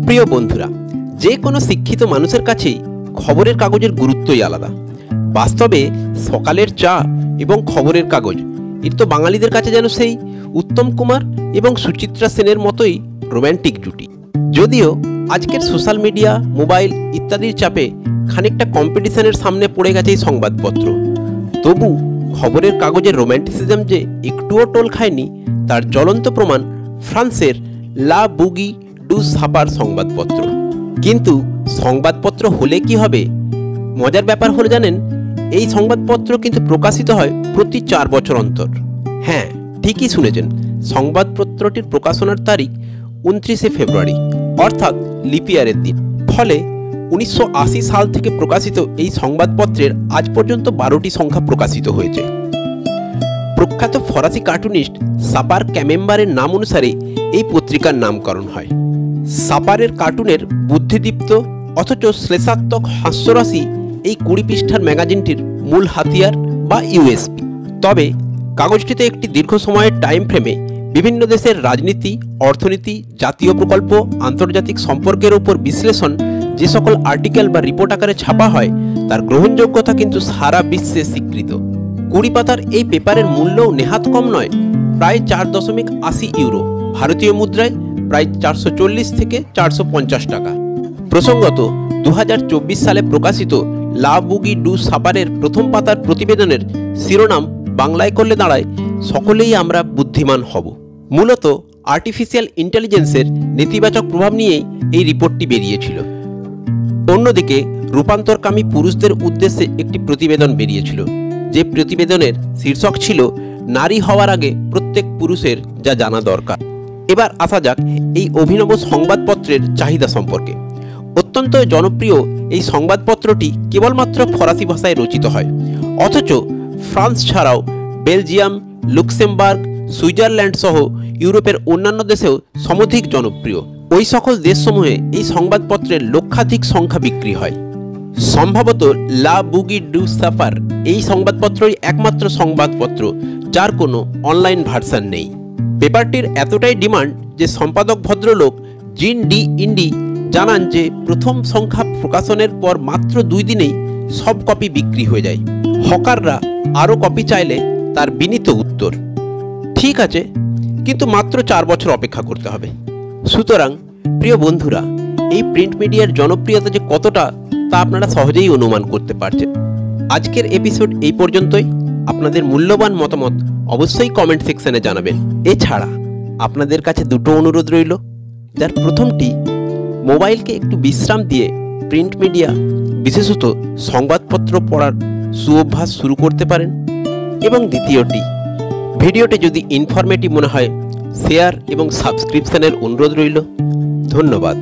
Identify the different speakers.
Speaker 1: প্রিয় বন্ধুরা, যে কোনো শিক্ষিত মানুষের কাছেই খবরের কাগজের গুরুত্বই আলাদা। বাস্তবে সকালের চা এবং খবরের কাগজ এর তো বাঙালিদের কাছে যেন সেই উত্তম কুমার এবং সুচিত্রা সেনের মতোই রোম্যান্টিক জুটি। যদিও আজকের সোশ্যাল মিডিয়া, মোবাইল ইত্যাদির চাপে খানিকটা কম্পিটিশনের সামনে পড়ে গেছে এই সংবাদপত্র, তবু খবরের কাগজের রোম্যান্টিসিজম যে একটুও টোল খায়নি তার জ্বলন্ত প্রমাণ ফ্রান্সের লা বুগি ডু সাপার সংবাদপত্র। কিন্তু সংবাদপত্র হলে কি হবে? মজার ব্যাপার হলো জানেন, এই সংবাদপত্র কিন্তু প্রকাশিত হয় প্রতি 4 বছর অন্তর। হ্যাঁ, ঠিকই শুনেছেন, সংবাদপত্রটির প্রকাশনার তারিখ 29শে ফেব্রুয়ারি, অর্থাৎ লিপিয়ারের দিন। ফলে 1980 সাল থেকে প্রকাশিত এই সংবাদপত্রের আজ পর্যন্ত 12টি সংখ্যা প্রকাশিত হয়েছে। প্রখ্যাত ফরাসি কার্টুনিস্ট সাপার ক্যামেম্বারের নাম অনুসারে এই পত্রিকার নামকরণ হয়। সাপারের কার্টুনের বুদ্ধিদীপ্ত অথচ শ্লেষাত্মক হাস্যরসই এই 20 পৃষ্ঠার ম্যাগাজিনটির মূল হাতিয়ার বা ইউএসপি। তবে কাগজটিতে একটি দীর্ঘ সময়ের টাইম ফ্রেমে বিভিন্ন দেশের রাজনীতি, অর্থনীতি, জাতীয় প্রকল্প, আন্তর্জাতিক সম্পর্কের উপর বিশ্লেষণ যে সকল আর্টিকেল বা রিপোর্ট আকারে ছাপা হয় তার গ্রহণযোগ্যতা কিন্তু সারা বিশ্বে স্বীকৃত। 20 পাতার এই পেপারের মূল্যও নেহাত কম নয়, প্রায় 4.80 ইউরো, ভারতীয় মুদ্রায় প্রায় 440 থেকে 450 টাকা। প্রসঙ্গত 2024 সালে প্রকাশিত লা বুগি ডু সাপারের প্রথম পাতার প্রতিবেদনের শিরোনাম বাংলায় করলে দাঁড়ায়, সকলেই আমরা বুদ্ধিমান হব। মূলত আর্টিফিশিয়াল ইন্টেলিজেন্সের নেতিবাচক প্রভাব নিয়েই এই রিপোর্টটি বেরিয়েছিল। অন্যদিকে রূপান্তরকামী পুরুষদের উদ্দেশ্যে একটি প্রতিবেদন বেরিয়েছিল, যে প্রতিবেদনের শীর্ষক ছিল নারী হওয়ার আগে প্রত্যেক পুরুষের যা জানা দরকার। এবার আসা যাক এই অভিনব সংবাদপত্রের চাহিদা সম্পর্কে। অত্যন্ত জনপ্রিয় এই সংবাদপত্রটি কেবলমাত্র ফরাসি ভাষায় রচিত হয়, অথচ ফ্রান্স ছাড়াও বেলজিয়াম, লুক্সেমবার্গ, সুইজারল্যান্ড সহ ইউরোপের অন্যান্য দেশেও সমধিক জনপ্রিয়। ওই সকল দেশসমূহে এই সংবাদপত্রের লক্ষাধিক সংখ্যা বিক্রি হয়। সম্ভবত লা বুগি ডু সাপার এই সংবাদপত্রই একমাত্র সংবাদপত্র যার কোনো অনলাইন ভার্সন নেই। পেপারটির এতটাই ডিমান্ড যে সম্পাদক ভদ্রলোক জিন ডি ইন্ডি জানান যে প্রথম সংখ্যা প্রকাশনের পর মাত্র 2 দিনেই সব কপি বিক্রি হয়ে যায়। হকাররা আরও কপি চাইলে তার বিনীত উত্তর, ঠিক আছে, কিন্তু মাত্র 4 বছর অপেক্ষা করতে হবে। সুতরাং প্রিয় বন্ধুরা, এই প্রিন্ট মিডিয়ার জনপ্রিয়তা যে কতটা তা আপনারা সহজেই অনুমান করতে পারছেন। আজকের এপিসোড এই পর্যন্তই। আপনাদের মূল্যবান মতামত অবশ্যই কমেন্ট সেকশনে জানাবেন। এছাড়া আপনাদের কাছে দুটো অনুরোধ রইল, যার প্রথমটি, মোবাইলকে একটু বিশ্রাম দিয়ে প্রিন্ট মিডিয়া বিশেষত সংবাদপত্র পড়ার সুঅভ্যাস শুরু করতে পারেন, এবং দ্বিতীয়টি, ভিডিওটি যদি ইনফরমেটিভ মনে হয় শেয়ার এবং সাবস্ক্রিপশনের অনুরোধ রইল। ধন্যবাদ।